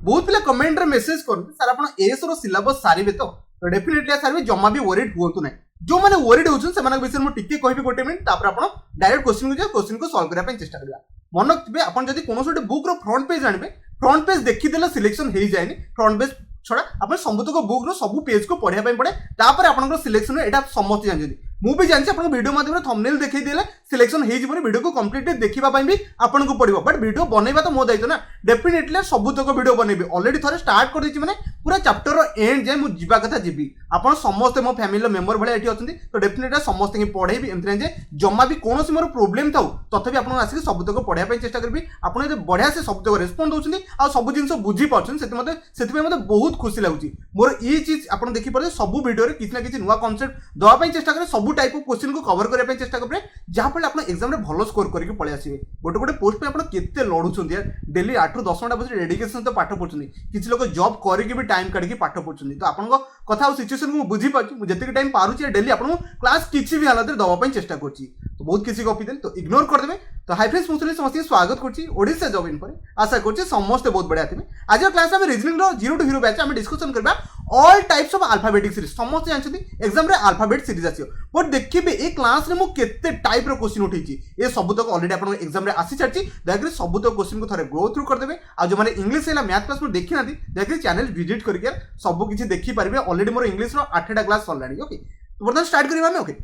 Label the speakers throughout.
Speaker 1: बहुत पिला कमेंट रे मेसेज करते सर आपण एस रो सिलेबस सारिबे तो डेफिनेटली सारिबे जम्मा भी वरीड हुंतु नै जो माने वरीड होछन से मानक विषय मु टिके कहबी गोटे मिनिट तापर आपण डायरेक्ट क्वेश्चन को सॉल्व करिया पे चेष्टा करबा मन रखबे आपण जदी कोनोसोटे बुक रो फ्रंट पेज आनिबे फ्रंट पेज देखि देला सिलेक्शन हेई जायनी फ्रंट पेज छड़ा आपण सबुतक बुक रो सब पेज को पढिया पय पड़े तापर आपण सिलेक्शन एटा समस्त जानजदी मु भी जानछि आपण वीडियो माध्यम थंबनेल देखै देले सिलेक्शन हेई जिवनी वीडियो को कंप्लीटली देखिबा पय भी आपण को पड़िबो बट वीडियो बनेबा तो मो दायित्व ना डेफिनेटली सबुतक वीडियो बनेबी ऑलरेडी थरे स्टार्ट कर देछि माने पूरा चैप्टर रो एंड जे मु जिबा कथा जिबी आपण समस्त मो फैमिली मेंबर भले एठी अछंती तो डेफिनेटली समस्त के पढेबी एंतरे जे जम्मा भी कोनोसी मोर प्रॉब्लम थाउ तथापि आपण आसी सबुतक पढिया पय चेष्टा करबी आपण जे बढ़िया से सबुतक रिस्पोंड दोछंती आ सब जिंस बुझी पाछन सेति मते बहुत खुशी लागुची मोर ई चीज आपण देखि पड़े सब वीडियो रे किछ ना किछ नुवा कांसेप्ट दवा पय चेष्टा करे सब टाइप ऑफ क्वेश्चन को कवर करबा पय चेष्टा करबे जहा फले आपण एग्जाम रे भलो स्कोर करके पळे आसीबे गोटे गोटे पोस्ट पे आपण केते लढुछंती यार डेली 8 ରୁ 10 घंटा बस डेडिकेशन तो पाठ पढुछंती किछ लोक जॉब करिके भी टाइम काढी के पाठ पढुछंती तो आपण को कथा और सिचुएशन को बुझी पाछु मु जते टाइम पारुची डेली आपण क्लास किछि भी हालत रे दवा पय चेष्टा करची तो बहुत किछि कॉपी देल तो इग्नोर कर देबे तो हाई फ्रेंड्स मुसली समस्त स्वागत करची ओडिसा जॉब इन पर आशा करची समस्त बहुत बढ़िया थिबे आज क्लास में रीजनिंग रो 0 टू हीरो बैच हम डिस्कशन करबा all types of alphabetic series समस्त जानछथि एग्जाम रे अल्फाबेट सीरीज आसियो बट देखिबे ए क्लास रे मु केते टाइप रो क्वेश्चन उठैछि ए सब तक ऑलरेडी आपण एग्जाम रे आसी छारछि दयाकरी सब तक क्वेश्चन को थरे गो थ्रू कर देबे आ जो माने इंग्लिश हैला मैथ क्लास में देखि नाथि दयाकरी चैनल विजिट करके सब किछि देखि पारबे ऑलरेडी मोर इंग्लिश रो 8टा क्लास ऑलरेडी ओके तो बर्तन स्टार्ट करिबा हम ओके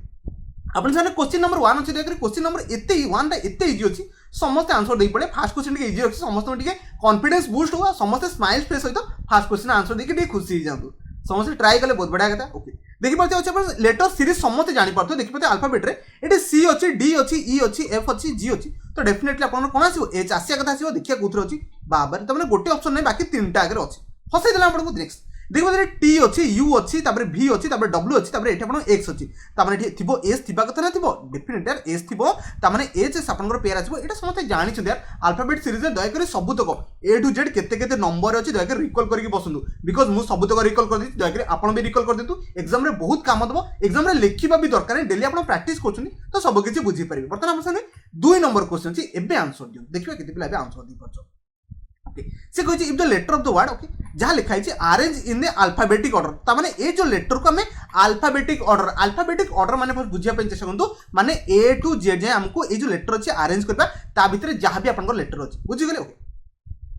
Speaker 1: आपण साने क्वेश्चन नंबर 1 अछि दयाकरी क्वेश्चन नंबर एते 1 टा एते इजी अछि समस्त आंसर दे पड़े फास्ट क्वेश्चन के इजी अछि समस्त टिके कॉन्फिडेंस बूस्ट हुआ समस्त स्माइल फेस होय तो फास्ट क्वेश्चन आंसर देके टिके खुशी हो जांतु समस्त ट्राई कले बहुत बढ़िया कथा ओके देखि पाते अछि अपन लेटर सीरीज समस्त जानि पारतो देखि पाते अल्फाबेट रे एटे सी अछि डी अछि ई अछि एफ अछि जी अछि तो डेफिनेटली अपन कोन आसीबो एच आसिया कथा आसीबो देखिया कुथर अछि बाबर त माने गोटे ऑप्शन नै बाकी तीनटा आगे अछि फसै देला अपन को नेक्स्ट देखो टी अच्छी यू अच्छी भी अच्छी डब्ल्यू अच्छी एट आप एक्स अच्छी ताने थी एस थी कथा ना थी डेफिनेट यार एस थी ताने एच एस आप पेयर आसो ये समस्त जानते यार अल्फाबेट सीरीज में दयाक सबुतक ए टू जेड केते नंबर अच्छी दयाक रिकल करके बसतु बिकज मुझे सबुतक रिकल कर दी दयाक आप भी रिकल कर दिंतु एग्जाम रे बहुत काम दब एग्जाम रे लिखा भी दरकार डेली आप प्रैक्टिस कर तो सब किसी बुझीपारे बर्तमान आम सामने 2 नंबर क्वेश्चन अच्छी एवं आंसर दियो देखिए केते पिला आंसर दी पारछ ओके से कहछि if the letter of the word okay जहां लिखा है arrange in the alphabetic order ता माने ए जो लेटर को हमें अल्फाबेटिक ऑर्डर माने बुझिया पे चेष्टा करंतु माने ए टू जेड जे हमको ए जो लेटर अछि अरेंज करबा ता भीतर जहां भी आपन लेटर अछि बुझि गेले ओके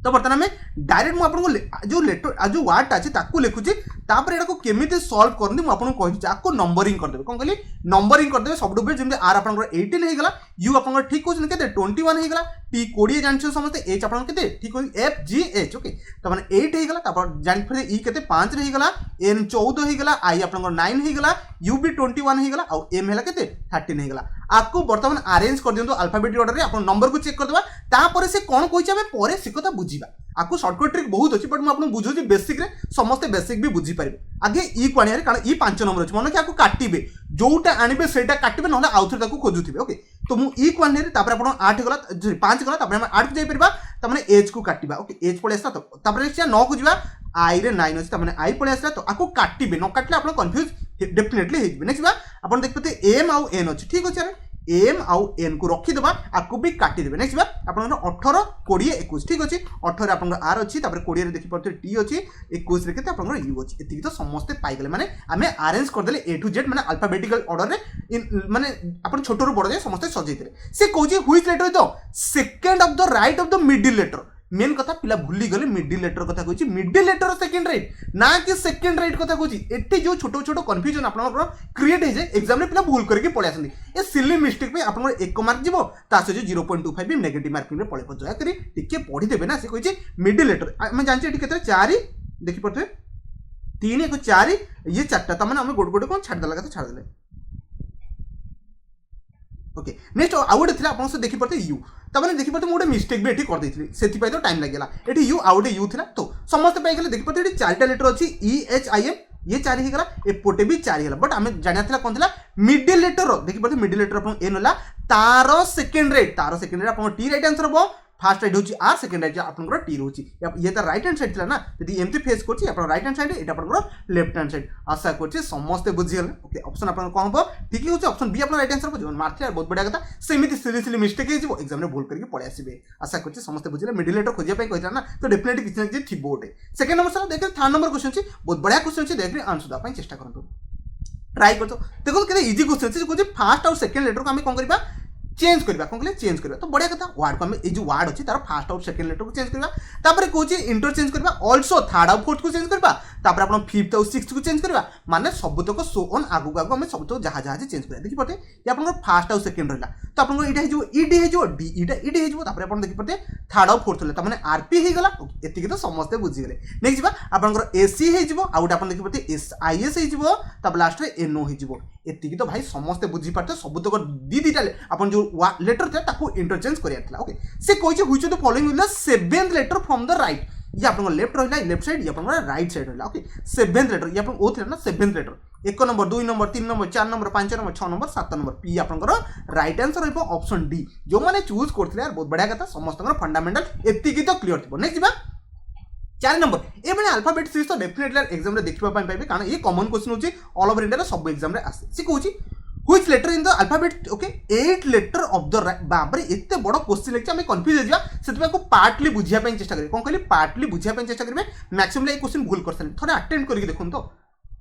Speaker 1: तो बर्तमान में डायरेक्ट मु आपन जो लेटर जो वर्ड अछि ताकू लिखुची तापर एटा को केमिते सॉल्व करनी मु आपन कहि जाको नंबरिंग कर देबे कोन कहली नंबरिंग कर देबे सब डुबे जेम आर आपन 18 हे गेला यू आपन ठीक होछ केते 21 हे गेला टी 20 जानछो समस्त एच आपन केते ठीक होछ एफ जी एच ओके त माने 8 हे गेला तापर जानि फिर ई केते 5 रे हे गेला एन 14 हे गेला आई आपन 9 हे गेला यू भी 21 हे गेला और एम हेला केते 13 हे गेला आपको वर्तमान अरेंज कर दियंतो अल्फाबेटिक ऑर्डर रे आपन नंबर को चेक कर देबा तापर से कोन कहिछ हमें परे से कथा बुझीबा आपको शॉर्टकट ट्रिक बहुत अच्छी बट मैं आपको बुझे बेसिक रे समस्त बेसिक भी बुझी पारे आगे ई को आनिया कारण ई 5 नंबर अछि मन कि आपको काटिबे जोटा आनिबे सेटा काटिबे नहले आउथर ताको खोजुथिबे ओके तो मु ई को आनिया तापर आपण 8 गला 5 गला तापर हम 8 को जाई परबा त माने एच को काटिबा ओके एच पळे आसा तो तापर से 9 को जिबा आई रे 9 अछि त माने आई पळे आसा तो आपको काटिबे न काटले आपण कंफ्यूज डेफिनेटली हेजिबे नेक्स्ट बा आपण देख पते एम आउ एन अछि ठीक अछि एम आउ एन को रखी देबा आपको भी काटी देबे नेक्स्ट बार आपन 18 20 21 ठीक अछि 18 आपन आर अछि तापर 20 रे देखि परते टी अछि 21 रे केते आपन यू अछि एति तो समस्त पाइ गेले माने हमें अरेंज कर देले ए टू जेड माने अल्फाबेटिकल ऑर्डर रे माने आपन छोटो रो बड़ जाय समस्त सजेइतरे से कहूची which letter is the second of the right of the middle letter main कथा पिला भूली गले मिडिल लेटर कथा कहूची मिडिल लेटर सेकंड राइट ना कि सेकंड राइट कथा कहूची एठी जो छोटो छोटो कंफ्यूजन आपन क्रिएट हे जे एग्जाम रे पिला भूल करके पळे आसंदी ए सिली मिस्टेक पे आपन 1 मार्क जीवो ता से 0.25 भी नेगेटिव मार्किंग रे पळे पजया करी टिके पढी देबे ना से कहूची मिडिल लेटर हम जानचे एठी केते 4 देखि पड़ते 3 1 4 ये चारटा त माने हम गोड गोड कोन छाड़ देला कथा छाड़ देले ओके नेक्स्ट आउट थिला आपन से देखि पड़ते यू तबने देखि पड़ते मोटे मिस्टेक भी एठी कर देथिली सेति पय तो टाइम लागेला एठी यू आउट यू थिला तो समस्त पाइ गेले देखि पड़ते एठी चारटा लेटर अछि ई एच आई एम ये 4 ही गला एपोटे भी 4 ही गला बट हमें जानिया थिला कोन थिला मिडिल लेटर देखि पड़ते मिडिल लेटर अपन एन होला तारो सेकंड राइट अपन टी राइट आंसर हो फास्ट राइट होची आर सेकंड राइट आपनकर टी रोची ये तो राइट हैंड साइड थिला ना यदि एमती फेस करची आपन राइट हैंड साइड एटा आपनकर लेफ्ट हैंड साइड आशा करची समस्त बुझी गेले ओके ऑप्शन आपन कोन हो ठीक होची ऑप्शन बी आपन राइट आंसर बुझ मारथिला बहुत बढ़िया कथा सेमिति सिली मिस्टेक हे जिवो एग्जाम रे भूल करके पळे आसीबे आशा करची समस्त बुझिले मिडिल लेटर खोजिया पई कहिला ना तो डेफिनेटली किछ ना किछ थिबो ओटे सेकंड नंबर सला देखि थर्ड नंबर क्वेश्चन छी बहुत बढ़िया क्वेश्चन छी देखि आंसर दा पई चेष्टा करंतु ट्राई करतो देखो केते इजी क्वेश्चन छी कोजे फर्स्ट और सेकंड लेटर को हम कोन करबा चेंज करबा कोन कहले चेंज करबा तो बढ़िया कथा वर्ड को हम ए जो वर्ड अछि तार फर्स्ट और सेकंड लेटर को चेंज करबा तापर कोचे इंटरचेंज करबा आल्सो थर्ड और फोर्थ को चेंज करबा तापर आपण फिफ्थ और सिक्स्थ को चेंज करबा माने सबतक सो ऑन आगु आगु हम सबतक जहा जहा चेंज करबा देखि पते ये आपण फर्स्ट और सेकंड रहला तो आपण इटा हे जो ईडी हे जो डी ईटा ईडी हे जो तापर आपण देखि पते थर्ड और फोर्थ रहला त माने आरपी हे गला एति तो समस्त बुझी गेले नेक्स्ट बा आपण एसी हे जिवो आउट आपण देखि पते एस आईएस हे जिवो तब लास्ट रे एनओ हे जिवो एति तो भाई समस्त बुझी पाते सबतक दी दीटा आपण जो लेटर थे ताको इंटरचेंज करिया ओके से कोइचे which the following will the seventh letter from the right ये आपन लेफ्ट रहला लेफ्ट साइड ये आपन राइट साइड रहला ओके सेवेंथ लेटर ये आपन ओ थे ना सेवेंथ लेटर एक number 2 number 3 number 4 number 5 number 6 number 7 number P आपन राइट आंसर रहबो ऑप्शन डी जो माने चूज करथिले यार बहुत बढ़िया कथा समस्त फंडामेंटल एति की तो क्लियर थिबो नेक्स्ट बा 4 नंबर ए माने अल्फाबेट सीरीज तो डेफिनेटली एग्जाम रे देखिबा पाइबे कारण ये कॉमन क्वेश्चन होची ऑल ओवर इंडिया रे सब एग्जाम रे आसे सी कहूची which letter in the alphabet okay 8 letter of the बाबरे एते बड़ क्वेश्चन लेक्चर हम कंफ्यूज हो जा सेतबे को पार्टली बुझिया पे चेष्टा करिवे कोन कहली पार्टली बुझिया पे चेष्टा करिवे मैक्सिमम ए क्वेश्चन भूल करसन थोड़ा अटेम्प्ट करके देखुन तो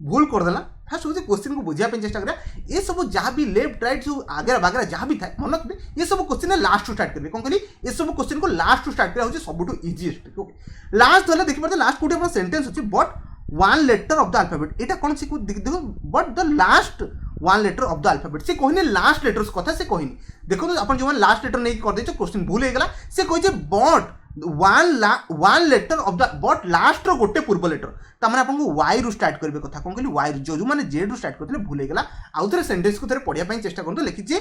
Speaker 1: भूल कर देला फर्स्ट होचे क्वेश्चन को बुझिया पे चेष्टा करिया ये सब जहां भी लेफ्ट राइट जो आगे बागरा जहां भी था मन रखबे ये सब क्वेश्चन लास्ट टू स्टार्ट करबे कोन कहली ये सब क्वेश्चन को लास्ट टू स्टार्ट करा होचे सबटू इजीएस्ट ओके लास्ट धले देखि परते लास्ट कोटे अपन सेंटेंस होचे but one letter of the alphabet एटा कोन से को देखो but the last one letter of the alphabet से कहने लास्ट लेटर्स कथा से कहनी देखो तो अपन जो लास्ट लेटर नहीं कर देछ क्वेश्चन भूल हो गला से कहि जे but one letter of the but last रो गोटे पूर्व लेटर त माने अपन को वाई रु स्टार्ट करबे कथा कोन कहली वाई जो माने जेड रु स्टार्ट करथले भूल हो गला आउ थरे सेंटेंस को थरे पढिया पई चेष्टा करतो लिखि जे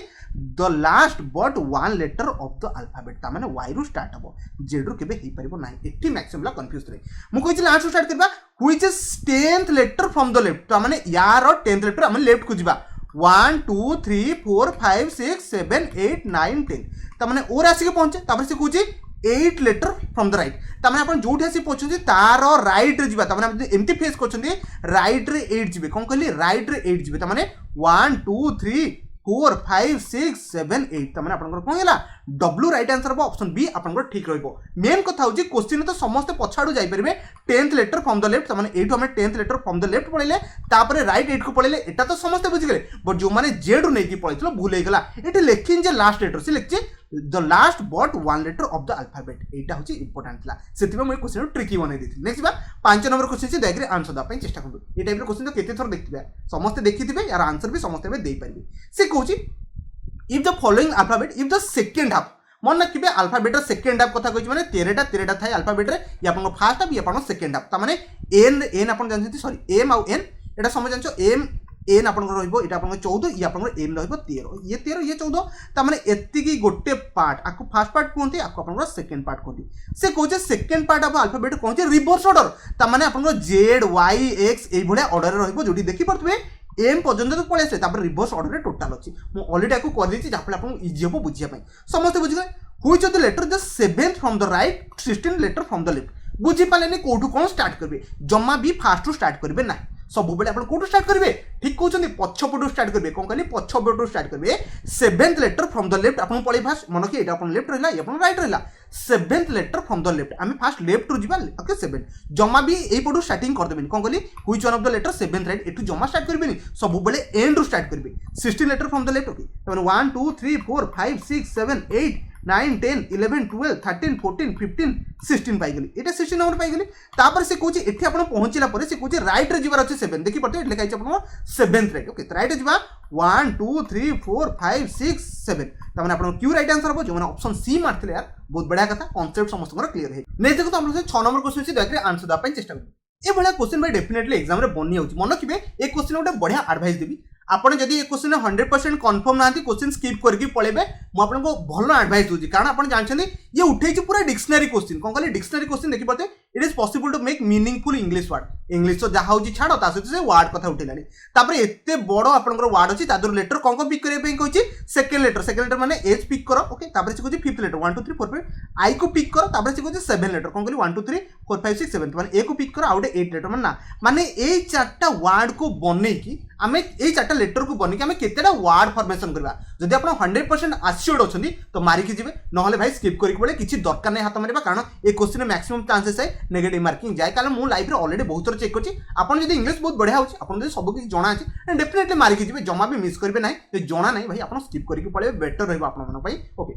Speaker 1: the last but one letter of the alphabet त माने वाई रु स्टार्ट हबो जेड रु केबे हे परिबो नाही एठी मैक्सिमम ला कंफ्यूज रे मु कहि जे लास्ट रु स्टार्ट करबा which is 10th letter from the left त माने यार 10th लेटर हम लेफ्ट को जिबा 1 2 3 4 5 6 7 8 9 10 तमाने और आसी के पहुंचे तापर से कहूची 8 लेटर फ्रॉम द राइट तमाने अपन जोठी आसी पहुंचुची तार राइट रे जिबा तमाने एमती फेस करछंती राइट रे 8 जिबे कोन कहली राइट रे 8 जिबे तमाने 1 2 3 4 5 6 7 8 तमाने आपनकर कोन गेला डब्ल्यू राइट आंसर हो ऑप्शन बी आपनकर ठीक रहइबो मेन कथा होची क्वेश्चन तो समस्त पछाडू जाई परबे 10th letter from the left तमाने एटू हम 10th letter from the left पळेले तापरे राइट 8 को पळेले एटा तो समस्त बुझि गेले बट जो माने जेड नै की पळितलो भूल हे गेला एटी लेखिन जे लास्ट लेटर से लेखचे the last but one letter of the alphabet एटा होची इंपोर्टेंट ला सेतिबे मैं क्वेश्चन ट्रिकी बनै देथि नेक्स्ट बा 5 नंबर क्वेश्चन से देखरे आंसर दा पई चेष्टा करबो ए टाइप रो क्वेश्चन तो केते थोर देखथिबे समस्त देखिथिबे यार आंसर भी समस्त बे देई परिबे से कहूची if the following alphabet if the second half मन रखिबे अल्फाबेट रो सेकंड हाफ कथा कहूची माने 13टा थाय अल्फाबेट रे या आपन फर्स्ट हाफ या आपन सेकंड हाफ त माने एन आपन जानथि सॉरी एम आ एन एटा समझ जानछो एम एन आपन रहइबो एटा आपन 14 या आपन एन रहइबो 13 ये 14 त माने एत्ति की गोटे पार्ट आको फर्स्ट पार्ट कोनते आको आपन सेकंड पार्ट कोनते से कोचे second part of alphabet Koche reverse order त माने आपन जेड वाई एक्स ए भले ऑर्डर रहइबो जोडी देखि परतबे एम पर्यंत तो पळे आसे तापर रिवर्स ऑर्डर रे टोटल अछि मु ऑलरेडी आको कर देछि जाफले आपन इजी हो बुझिया पई समस्त बुझि गए which of the letter the 7th from the right 16 letter from the left बुझि पालेनी कोठु कोन स्टार्ट करबे जम्मा भी फास्ट टू स्टार्ट करबे ना सब बेले आपण कोठु स्टार्ट करबे ठीक कहउछन पछपटु स्टार्ट करबे कोन कहली पछपटु स्टार्ट करबे 7th letter from the left आपण पळे फास्ट मन कि एटा आपण लेफ्ट रहला या आपण राइट रहला 7th letter from the left आमे फास्ट लेफ्ट रु जिबा ओके 7 जम्मा भी एई पटु स्टार्टिंग कर देबेनी कोन कहली which one of the letter 7th right एटु जम्मा स्टार्ट करबेनी सब बेले एंड रु स्टार्ट करबे 16 letter from the left okay तमन 1 2 3 4 5 6 7 8 9 10 11 12 13 14 15 16 पाई गेली एटा 16 नंबर पाई गेली तापर से कोची एठी आपण पहुंचला परे से कोची राइट रे जिबार अछि 7 देखि पड़ते एटले काई आपण 7th राइट ओके राइट जिबा 1 2 3 4 5 6 7 तमने आपण क्यू राइट आंसर हो जो माने ऑप्शन सी मारथिले यार बहुत बढ़िया कथा कांसेप्ट समस्त क्लियर है नै देखो तो हम 6 नंबर क्वेश्चन से देखरे आंसर दा पई चेष्टा कर ए बडा क्वेश्चन भाई डेफिनेटली एग्जाम रे बन्नी होची मन रखिबे ए क्वेश्चन गोटे बढ़िया एडवाइस देबी आपण जदि ए क्वेश्चन 100% कंफर्म नांती क्वेश्चन स्किप करके पळेबे मु आपण को भलो एडवाइस दोजी कारण आपण जानछन ये उठेची पूरा डिक्शनरी क्वेश्चन कोन कहले डिक्शनरी क्वेश्चन देखि पड़ते it is possible to make meaningful English word English तो जहाँ होची छाड़ ता सहित से वार्ड कथा उठेलानी तापर एते बड़ आपनकर वार्ड अछि तादर लेटर कोन पिक करे पे कहछि सेकंड लेटर माने एच पिक करो ओके तापर से कहछि फिफ्थ लेटर 1 2 3 4 5 आई को पिक करो तापर से कहछि 7 लेटर कोन कहली 1 2 3 4 5 6 7 माने ए को पिक करो आउटे 8 लेटर माने ए चारटा वार्ड को बनै की आमे ए चारटा लेटर को बनै की आमे केतेटा वार्ड फॉर्मेशन करबा जदि आपण 100% एश्योर्ड अछंती तो मारी के जिवे नहले भाई स्किप करिक पड़े किछि दरकार नै हाथ मारिबा कारण ए क्वेश्चन मैक्सिमम चांसेस है नेगेटिव मार्किंग जाय कारण मु लाइफ रे ऑलरेडी बहुत थोर चेक करछि आपण जदि इंग्लिश बहुत बढ़िया होछि आपण जदि सब किछि जणा अछि डेफिनेटली मारी के जिवे जमा भी मिस करबे नै जे जणा नै भाई आपण स्किप करिक पड़े बेटर रहबा आपण मन पई ओके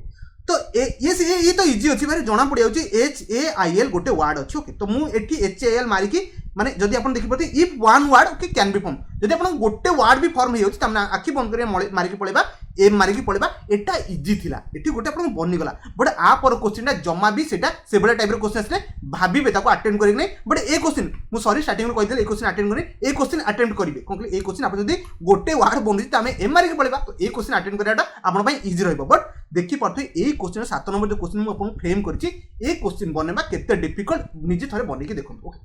Speaker 1: तो ये तो इजी अच्छी भाई जना पड़ी HAIL गोटे वार्ड अच्छी ओके तो मुझे HAIL मारिकी माने जदि आपण देखि पड़ते if one word okay can be form जदि आपण गोटे वर्ड भी फॉर्म हो जाउछि तमना आखि बंद करिया मारिकी पळेबा एम मारिकी पळेबा एटा इजी थिला एटी गोटे आपण बनि गला बट आ पर क्वेश्चनटा जमा भी सेटा सेबला टाइप रो क्वेश्चन असले भाबिबे ताको अटेम्प्ट करिक नै बट ए क्वेश्चन मु सॉरी स्टार्टिंग में कहि देले ए क्वेश्चन अटेम्प्ट करी ए क्वेश्चन अटेम्प्ट करिवे कोन ए क्वेश्चन आपण जदि गोटे वर्ड बनि त हमें एम मारिकी पळेबा तो ए क्वेश्चन अटेम्प्ट करियाटा आपण पई इजी रहइबो बट देखि पड़थे ए क्वेश्चन 7 नंबर जो क्वेश्चन मु आपण फ्रेम करछि ए क्वेश्चन बनेबा केते डिफिकल्ट निजे थरे बनि के देखो ओके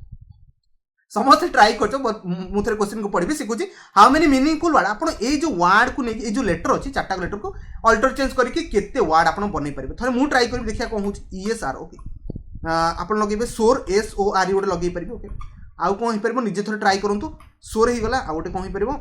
Speaker 1: समस्त ट्राई करछो मु थरे क्वेश्चन को पढिबे सिखुछि हाउ मेनी मीनिंगफुल वर्ड आपण ए जो वर्ड को नै ए जो लेटर अछि चारटा लेटर को अल्टर चेंज करके केते वर्ड आपण बनै परिबे थरे मु ट्राई करबे देखिया कोन होछि ESR ओके आपण लगेबे सोर SOR गोटे लगे परिबे ओके आउ कोन हे परिबो निजे थरे ट्राई करंतु सोर हे गला आ गोटे कोन हे परिबो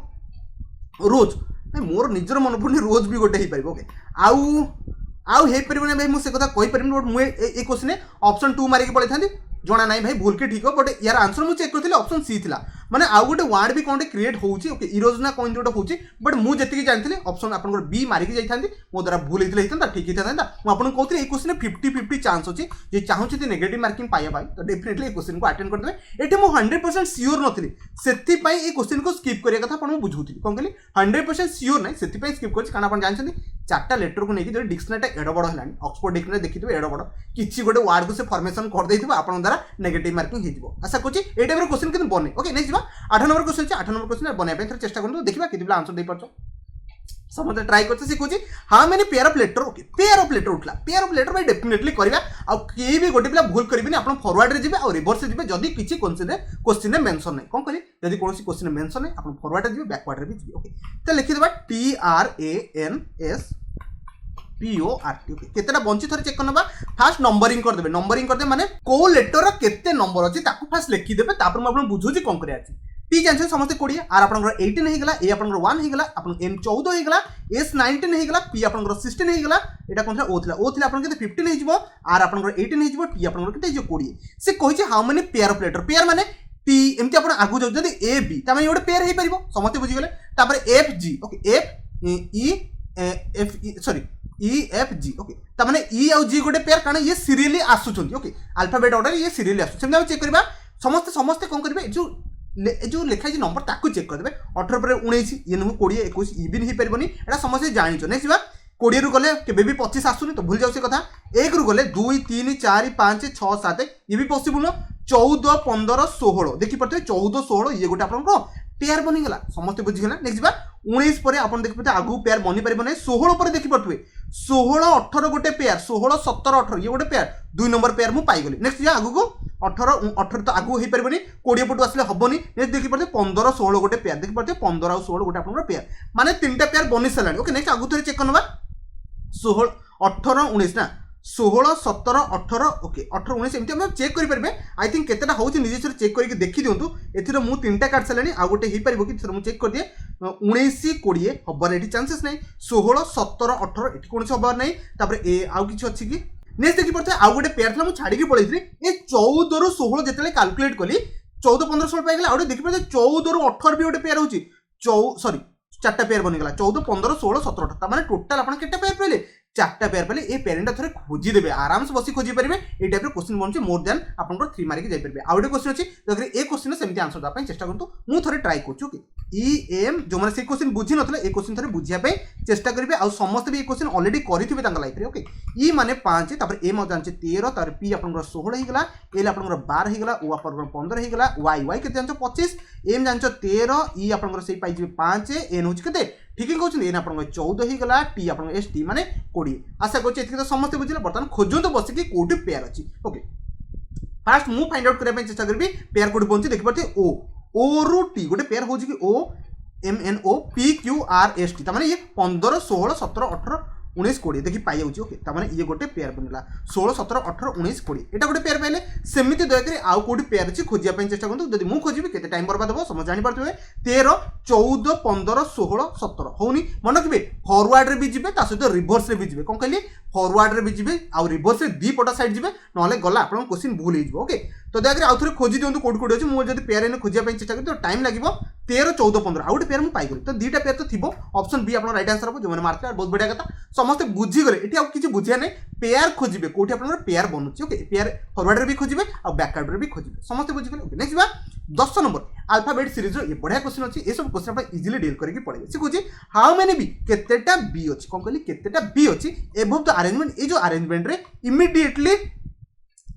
Speaker 1: रोज मोर निजर मन पड़नी रोज भी गोटे हो ओके आउ हे परिबो भाई मु से कथा कहि परिबो बट मु ए क्वेश्चन ऑप्शन 2 मारी के पड़े थांदी जना नाइ भाई भूल के ठीक हो बट यार आंसर मु चेक करथिले ऑप्शन सी थिला माने आउ गोटे वर्ड भी कोनटे क्रिएट होउची ओके इरोजना कोन जोटा होउची बट मु जति की जानथिले ऑप्शन आपन बी मारी के जाई थांदी मो द्वारा भूल हेतले हेतंता ठीक हेतंता मु आपन कहथि ए क्वेश्चन 50-50 चांस होची जे चाहूची ती नेगेटिव मार्किंग पाया भाई तो डेफिनेटली ए क्वेश्चन को अटेंड कर देबे एठी मु 100% श्योर नथिली सेति पई ए क्वेश्चन को स्किप करिया कथा आपन बुझुथि कोन कहली 100% श्योर नै सेति पई स्किप करछि कारण आपन जानछथि चारटा लेटर को नेकी जो डिक्शनरी एडो बड़ हलानी ऑक्सफोर्ड डिक्शनरी देखिथिबे एडो बड़ किछि गोटे वर्ड को से फॉर्मेशन कर देथिबो आपन द्वारा नेगेटिव मार्किंग हेजिबो आशा करछि ए टाइप रो क्वेश्चन किन बने ओके नै जिबा 8 नंबर क्वेश्चन छै 8 नंबर क्वेश्चन बने पे थोड़ा चेष्टा करनु देखिबा केतिबला आंसर दे परछो समझ ट्राई करते सिखुची how many pair of letter okay pair of letter उठला पेयर ऑफ लेटर भाई डेफिनेटली करबा आ के भी गोटे पिला भूल करबिनी आपण फॉरवर्ड रे जिबे आ रिवर्स रे जिबे जदी किछि क्वेश्चन रे मेंशन नै कोन करी जदी कोनोसी क्वेश्चन में मेंशन नै आपण फॉरवर्ड रे जिबे बैकवर्ड रे भी जिबे ओके त लिखि देबा TRANSPORT ओके केतेटा बंची थरे चेक करनबा फास्ट नंबरिंग कर देबे माने को लेटर केते नंबर अछि ताकू फास्ट लिखि देबे तापर म आपण बुझुची कोन करिया अछि टी जानछन समस्त 20 आर आपनकर 18 हे गला ए आपनकर 1 हे गला आपन एम 14 हे गला एस 19 हे गला पी आपनकर 16 हे गला एटा कोन ओ थिला आपन केते 15 हे जिवो आर आपनकर 18 हे जिवो टी आपनकर केते जे 20 से कहि जे how many pair of letter pair माने टी एमती आपन आगु जाउ जदी ए बी त माने एडे पेयर हे परिबो समस्त बुझि गेले तापर F G okay F E F sorry E F G okay त माने ई और जी गोटे पेयर कारण ये सीरियली आसुछंती ओके अल्फाबेट ऑर्डर ये सीरियली आसु सेम चेक करबा समस्त कोन करबे जो लिखा है नंबर ताकू चेक कर देबे 18 पर 19 ये नु 20 21 इबिन ही परबनी एटा समस्त जानिचो नेक्स्ट बा 20 रु गले केबे भी 25 आसुनी तो भूल जाउ से कथा 1 रु गले 2 3 4 5 6 7 ये भी पॉसिबल 14 15 16 देखि पड़ते 14 16 ये गोटे आपन को पेयर बनि गला समस्त बुझि गला नेक्स्ट बा 19 पर आपन देखि पड़ते आगु पेयर बनि परबो नै 16 पर देखि पड़तुए 16 18 गोटे पेयर 16 17 18 ये गोटे पेयर 2 नंबर पेयर मु पाई गली नेक्स्ट जा आगु को 18 तो आगु हे परबनी 20 पटु आसले हबनी नेक्स्ट देखि पड़ते 15 16 गोटे पेयर देखि पड़ते 15 और 16 गोटे आपन पेयर माने तीनटा पेयर बनि सलानी ओके नेक्स्ट आगु थरे चेक करनबा 16 18 19 ना 16 17 18 ओके 18 19 एमती हम चेक करि परबे आई थिंक केतेटा होछि निजे से चेक करके देखि दियंतु एथिरो मु तीनटा काट सलानी आ गोटे हे परबो कि मु चेक कर दिए 19 20 हबर एठी चांसेस नै 16 17 18 एठी कोनसे हबर नै तापर ए आउ किछ अछि कि नेक्स्ट देखि पड़ते आउ गोटे पेयर थला मु छाडी के पळैथि ए 14 रु 16 जेतले कैलकुलेट कली 14 15 16 पाइ गेला आउ देखि पड़ते 14 रु 18 भी गोटे पेयर होछि सॉरी चारटा पेयर बनि गेला 14 15 16 17 18 माने टोटल आपण केटा पेयर पइले चारटा पेयर पहले ए पेरेंट थोड़े खोजी देबे आराम से बसी खोजी परिबे ए टाइप रो क्वेश्चन बनचे मोर देन आपन को 3 मार्क के जाई परिबे आउटे क्वेश्चन अछि अगर ए क्वेश्चन सेमति आंसर दा पई चेष्टा करंतु मु थोड़े ट्राई करछु कि ई एम जो माने से क्वेश्चन बुझी नथले ए क्वेश्चन थोड़े बुझिया पे चेष्टा करिवे आ समस्त भी ए क्वेश्चन ऑलरेडी करिथिबे तांगा लाइफ रे ओके ई माने 5 तापर ए म जानचे 13 तापर पी आपन को 16 हे गला एल आपन को 12 हे गला ओ आपन को 15 हे गला वाई के जानचो 25 एम जानचो 13 ई आपन को सेई पाई जे 5 एन होच केते ठीक है कहउछन एन आपन को 14 हे गला टी आपन एस टी माने 20 आशा करछ एथि तो समस्त बुझिले बर्तमान खोजन तो बस कि कोठी पेयर अछि ओके फास्ट मु फाइंड आउट करबा चेष्टा करबी पेयर कोड पहुंची देखि परते ओ रु टी गोटे पेयर होची कि ओ MNOPQRST तामाने ये 15 16 17 18 19 20 देखि पाई जाउची ओके तामाने ये गोटे पेयर बनला 16 17 18 19 20 एटा गोटे पेयर पाइले सेमिति दयाकरी आउ कोडी पेयर अछि खोजिया पय चेष्टा करंतु जदि मु खोजिबि केते टाइम बर्बाद हो समझ जानि परथबे 13 14 15 16 17 होनी मन रखबे फॉरवर्ड रे भी जिबे ता सहित रिवर्स रे भी जिबे कोन कहली फॉरवर्ड रे भी जिबे आ रिवर्स रे दी पटा साइड जिबे नले गला आपन क्वेश्चन भूल हिजबो ओके तो दयाकरी आउ थरे खोजि दियंतु कोड कोड अछि मु जदि पेयर एने खोजिया पय चेष्टा करि तो टाइम लागिबो 13 14 15 आउट पेयर मु पाई गली तो दीटा पेयर तो थिबो ऑप्शन बी आपन राइट आंसर हो जो माने मारते बहुत बढ़िया कथा समस्त बुझी गले एठी आ किछि बुझिया नै पेयर खोजिबे कोठी आपन पेयर बनुछि ओके पेयर फॉरवर्ड रे भी खोजिबे आ बैकवर्ड रे भी खोजिबे समस्त बुझी गले ओके नेक्स्ट बा 10 नंबर अल्फाबेट सीरीज रो ये बढ़िया क्वेश्चन अछि ए सब क्वेश्चन अपन इजीली डील करके पड़े से कहूची हाउ मेनी बी केतेटा बी अछि कोन कहली केतेटा बी अछि एबव द अरेंजमेंट ए जो अरेंजमेंट रे इमीडिएटली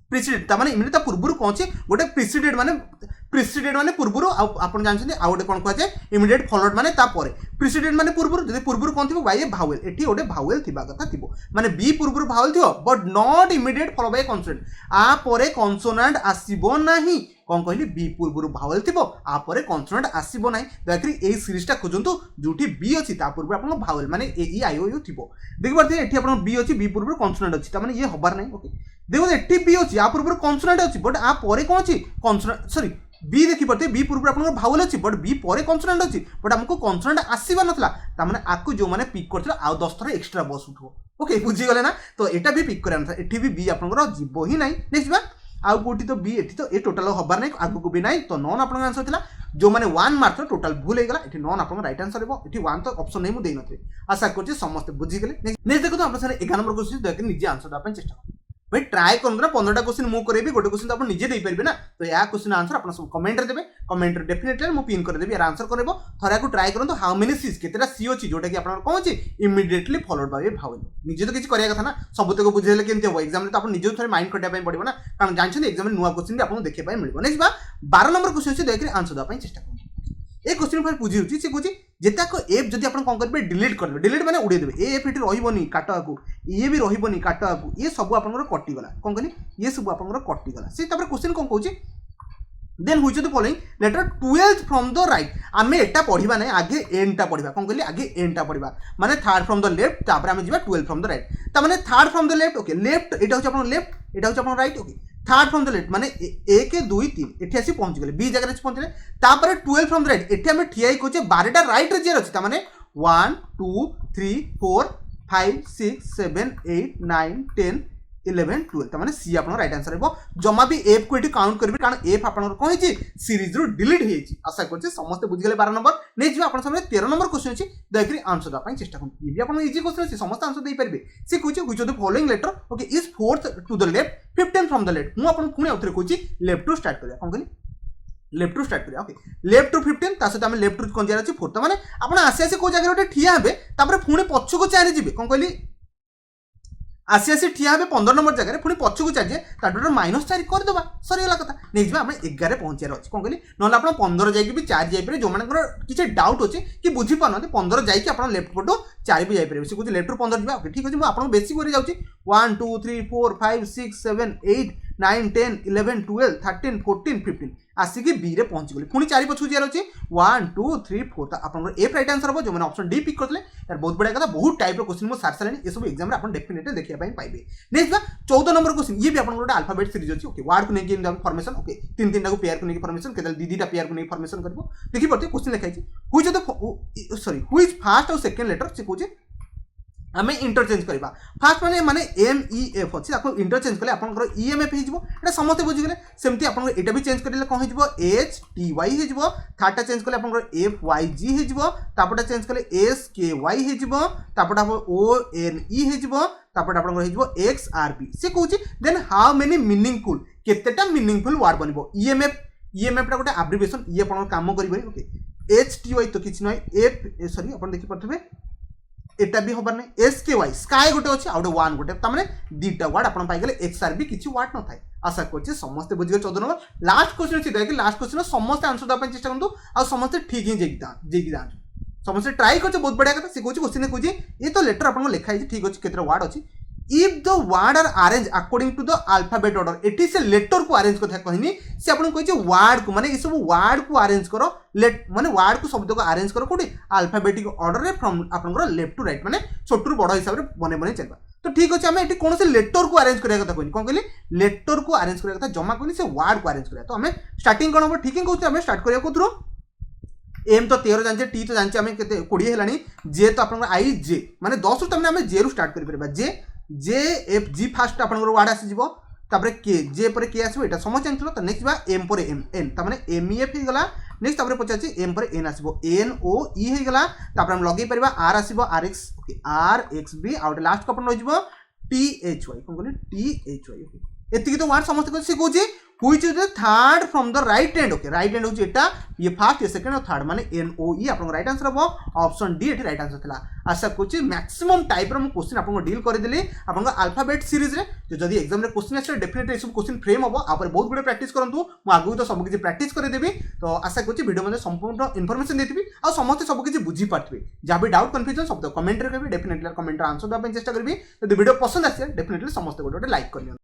Speaker 1: प्रीसीडेड ता माने इमिडिएट पूर्वरु कोंची गोटे प्रीसीडेड माने पूर्वरु आपण जानछन आ गोटे कोन कहजे इमिडिएट फॉलोड माने ता परे प्रीसीडेड माने पूर्वरु जदि पूर्वरु कोन थिबो बाय भावेल एठी गोटे भावेल थिबा कथा थिबो माने बी पूर्वरु भावेल थिबो but not immediate follow by consonant आ परे कॉन्सोनेंट आसीबो नाही कोन कहली बी पूर्वरु भावेल थिबो आ परे कॉन्सोनेंट आसीबो नाही दयाकरी ए सीरीज ता खोजंतु जोठी बी अछि ता पूर्वरु आपण भावेल माने ए ई आई ओ यू थिबो देखि परथे एठी आपण बी अछि बी पूर्वरु कॉन्सोनेंट अछि ता माने ये हबार नाही ओके देखो एटी बी अछि आ पूर्वरु कॉन्सोनेंट अछि बट आ परे कोन अछि कॉन्सोनेंट सॉरी बी देखि परते बी पूर्वरु आपण भावेल अछि बट बी परे कॉन्सोनेंट अछि बट हमको कॉन्सोनेंट आसीबा नथला ता माने आकु जो माने पिक करथला आ 10 थरा एक्स्ट्रा बस उठो ओके बुझी गले ना तो एटा भी पिक करन था एठी भी बी आपनकर जीवो ही नाही नेक्स्ट बा आउ कोठी तो बी एठी तो ए टोटल हबार नाही आगु को भी नाही तो नॉन आपन आंसर थिला जो माने 1 मार्क टोटल भूल हे गला एठी नॉन आपन राइट आंसर हेबो एठी 1 तो ऑप्शन नै मु देइ नथि आशा करछि समस्त बुझी गले नेक्स्ट देखो तो आपन सारे 11 नंबर क्वेश्चन देख निजे आंसर दा चेष्टा करो भाई ट्राई करना 15टा क्वेश्चन मु करेबी गोटे क्वेश्चन तो आप निजे दे पारबे ना तो या क्वेश्चन आंसर आप सब कमेंट रे देबे कमेंट रे डेफिनेटली मु पिन कर देबी यार आंसर करबो थरा को ट्राई करन तो हाउ मेनी सीज केतेटा सी अछि जोटा कि आपन कोन अछि इमीडिएटली फॉलोड बाय भावेल निजे तो किछ करिया कथा ना सब तक बुझेले केमते हो एग्जाम रे तो आप निजे थरे माइंड कटिया पय पड़िबो ना कारण जानछन एग्जाम रे नुवा क्वेश्चन भी आपन देखे पय मिलबो नेक्स्ट बा 12 नंबर क्वेश्चन अछि देख रे आंसर दा पय चेष्टा करू ए क्वेश्चन पर बुझी होची से कहूची जेता को एप जदी आपण कोन करबे डिलीट करबे डिलीट माने उडे देबे ए एप इटी रहिबोनी काटाकू ये भी रहिबोनी काटाकू ये सब आपनकर कटि गला कोन कहली ये सब आपनकर कटि गला से तपर क्वेश्चन कोन कहूची then which of the following letter 12th from the right आमे एटा पढिबा नै आगे एन टा पढिबा कोन कहली आगे एन टा पढिबा माने थर्ड फ्रॉम द लेफ्ट तापर आमे जिबा 12 फ्रॉम द राइट ता माने third from the left okay left एटा होची आपन लेफ्ट एटा होची आपन right okay third from the left माने 1 2 3 एठी आसी पहुंच गेले बी जगह रे पहुंचले तापर 12 फ्रॉम द राइट एठी हमें ठियाई कोचे 12 टा राइट रे जे अछि ता माने 1 2 3 4 5 6 7 8 9 10 11 12 ता माने सी आपन राइट आंसर हेबो जमा भी एफ को एठी काउंट करबे कारण एफ आपन कोन हिची सीरीज रो डिलीट हेची आशा करछि समस्त बुझ गेले 12 नंबर नै जे आपन सामने 13 नंबर क्वेश्चन अछि देखि आंसर दा पय चेष्टा करु ये भी आपन इजी क्वेश्चन अछि समस्त आंसर देई परबे से कहछि which of the following letter okay is fourth to the left 15 from the left मु आपन पुणे उतरे कहछि लेफ्ट टू स्टार्ट करिया कोन कहली लेफ्ट टू स्टार्ट करिया ओके लेफ्ट टू 15 ता सहित हम लेफ्ट टू कोन जार अछि फोर्थ माने आपन आसी आसी को जगह ओटे ठिया हेबे तापर पुणे पछ को चारि जिबे कोन कहली आसी आसी ठिया हे 15 नंबर जगह पुणी पछ को चाहिए ताटोर -4 कर देबा सरी गला कथा नेक्स्ट बा हम 11 पहुंचार अछि कोन कहली नला आपण 15 जाई के भी 4 जाई परे जो मानकर किछ डाउट अछि कि बुझी पानो 15 जाई के आपण लेफ्ट पटो 4 भी जाई परे से कुछ लेफ्ट 15 दिबा ओके ठीक अछि मु आपण बेसिक करि जाउची 1 2 3 4 5 6 7 8 9 10 11 12 13 14 15 आसिकी बी रे पहुंच गली पुणी 4 पछ जियार अछि 1 2 3 4 त आपण ए राइट आंसर हो जो माने ऑप्शन डी पिक करले यार बहुत बढ़िया कथा बहुत टाइप रो क्वेश्चन मो सार सारनी ए सब एग्जाम रे आपण डेफिनेटली देखिया पय पाइबे नेक्स्ट बा 14 नंबर क्वेश्चन ये भी आपण गोटे अल्फाबेट सीरीज अछि ओके वर्ड को नेकी फॉर्मेशन ओके तीन तीन टा को पेयर को नेकी फॉर्मेशन केतल दी दी टा पेयर को नेकी फॉर्मेशन करबो देखि परते क्वेश्चन लिखाइ छी which the sorry which first और सेकंड लेटर से कोजे आमे इंटरचेंज करबा फर्स्ट माने माने एम ई एफ अछि आपन इंटरचेंज करले आपन ई एम एफ हे जिवो एटा समते बुझि गेले सेमति आपन एटा भी चेंज करले कोन हे जिवो एच टी वाई हे जिवो थर्डटा चेंज करले आपन एफ वाई जी हे जिवो तापटा चेंज करले एस के वाई हे जिवो तापटा ओ एन ई हे जिवो तापटा आपन हे जिवो एक्स आर बी से कहूची देन हाउ मेनी मीनिंगफुल केतेटा मीनिंगफुल वर्ड बनिबो ईएमएफ टा गोटे एब्रिविएशन ये आपन काम करिबो ओके एच टी वाई तो किछ नै एफ सॉरी आपन देखि परथबे एटा भी होबार नै एस के वाई स्काई गोटे अछि आउट 1 गोटे त माने दीटा वर्ड आपन पाइ गेले एक्स आर बी किछ वर्ड न थाय आशा करछि समस्त बुझि गेल 14 नंबर लास्ट क्वेश्चन अछि देखि लास्ट क्वेश्चन समस्त आंसर दा पय चेष्टा करंतु आ समस्त ठीक ही जेकी दान समस्त ट्राई करछ बहुत बढ़िया कथा से कहछि क्वेश्चन कहछि ये तो लेटर आपन लिखा है ठीक अछि केतरा वर्ड अछि if the word are arrange according to the alphabet order एटी से लेटर को अरेंज कथा कहनी से आपन कहि वर्ड को माने ये सब वर्ड को अरेंज करो लेट माने वर्ड को शब्द को अरेंज करो कोठी अल्फाबेटिक ऑर्डर रे फ्रॉम आपन लेफ्ट टू राइट माने छोट रु बड़ हिसाब रे बने बने चलबा तो ठीक अछि हमें एटी कोन से लेटर को अरेंज करिया कथा कहनी कोन कहली लेटर को अरेंज करिया कथा जमा कहनी से वर्ड को अरेंज करिया तो हमें स्टार्टिंग कोन हो ठीक है कहू हमें स्टार्ट करिया कोथरो एम तो 13 जानचे टी तो जानचे हमें केते 20 हेलानी जे तो आपन आई जे माने 10 रु तमने हमें जे रु स्टार्ट करि परबा जे एफ जी फास्ट आपन वर्ड आसी जीवो तापर के जे पर के आसीबो एटा समझ जानथिलो तो नेक्स्ट बा एम पर एम एन त माने एम एफ ही गला नेक्स्ट तापर पचाची एम पर एन आसीबो एन ओ ई ही गला तापर हम लगै परबा आर आसीबो R X okay R X B out last को अपन रहिबो टी एच वाई कोन कहली टी एच वाई ओके एतिकी तो वर्ड समस्त को से कहूची which is the third from the right hand okay right hand होची एटा ये फर्स्ट ये सेकंड और थर्ड माने एन ओ ई आपन राइट आंसर हो option D eighty right answer थला आशा कोची मैक्सिमम टाइप रो क्वेश्चन आपन डील कर देली आपन अल्फाबेट सीरीज रे जो जदी एग्जाम रे क्वेश्चन आसे डेफिनेटली सब क्वेश्चन फ्रेम हो आ पर बहुत गुडे प्रैक्टिस करंतु मु आगु तो सब किछि प्रैक्टिस कर देबी तो आशा कोची वीडियो मध्ये संपूर्ण इंफॉर्मेशन देतिबी आ समस्त सब किछि बुझी पाठबे जा भी डाउट कंफ्यूजन सब कमेंट रे कहबी डेफिनेटली कमेंट आंसर दबा चेष्टा करबी यदि वीडियो पसंद आसे डेफिनेटली समस्त गोटे लाइक करनियो।